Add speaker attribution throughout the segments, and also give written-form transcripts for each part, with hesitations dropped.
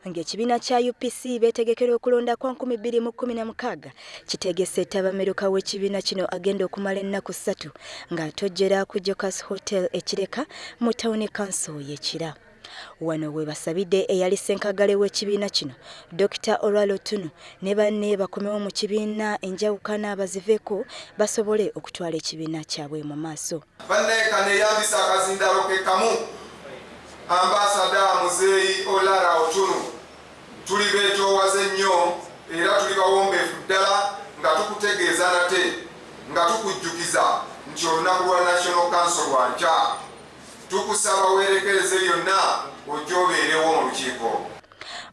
Speaker 1: Ng'ekibiina kya UPC beetegekera okulonda kwa 2016 kitegese tabameruka w'ekibiina kino agenda okumala ennaku 3 ng'atojjera ku Jocas Hotel ekireka mu Town Council y'Ekira. Wano we basabidde eyali ssenkagale w'ekibiina kino Dr. Olwalo Tunu ne banne bakomewo mu kibiina enjawukana baziveeko basobole okutwala ekibiina kyabwe mu maaso.
Speaker 2: Banneekane eyambisa akazindalo ke kamu Ambassador Muzeeyi Olwalo Tunu tuli beetoowaze nnyo era tuli bawombeefu ddala nga tukutegeeza nate nga tukujjukiza nti olunaku lwa National Council lwa nkya. Tukusaba weerekereze byonna ojja obeerewo mu lukiiko.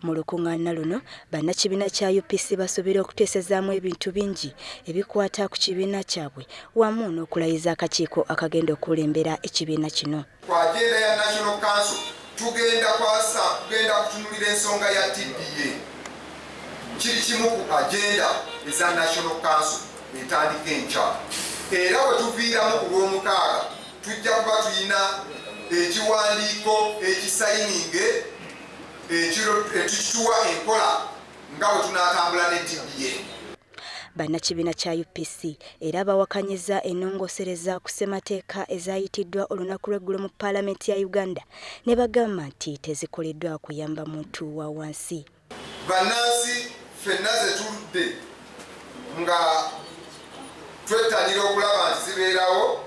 Speaker 1: Mu lukuŋŋaana luno bannakibiina kya UPC basuubira okuteesezaamu ebintu bingi ebikwata ku kibiina kyabwe wamu n'okulayiza akakiiko akagenda okulembera ekibiina kino.
Speaker 2: Ku agenda ya National Council tugenda kutunulira ensonga ya TPA. Kiri kimu ku agenda eza National Council etandika enkya. Era bwe tuviiramu ku lw'omukaaga tujja kuba tulina ekiwandiiko ekisayininge ekituwa enkola nga bwe tunaatambula ne TPA.
Speaker 1: Bannakibiina kya UPC era bawakanyiza ennongosereza ku ssemateeka ezayitiddwa olunaku lw'eggulo mu Paalamenti ya Uganda ne bagamba nti tezikoleddwa kuyamba muntu wa wansi.
Speaker 2: Bannansi ffenna ze tuludde nga twettanira okulaba nti zibeerawo,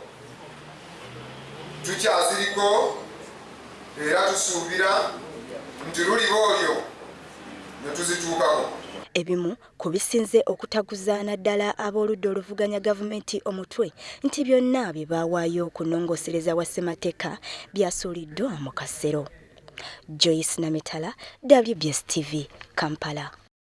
Speaker 2: tukyaziriko era tusuubira nti luliba olyo ne tuzituukako.
Speaker 1: Ebimu ku bisinze okutaguzaana ddala ab'oludda oluvuganya gavumenti omutwe nti byonna bye baawaayo ku nnongosereza wa ssemateeka byasuuliddwa mu kasero. Joyce Namitala, WBS TV, Kampala.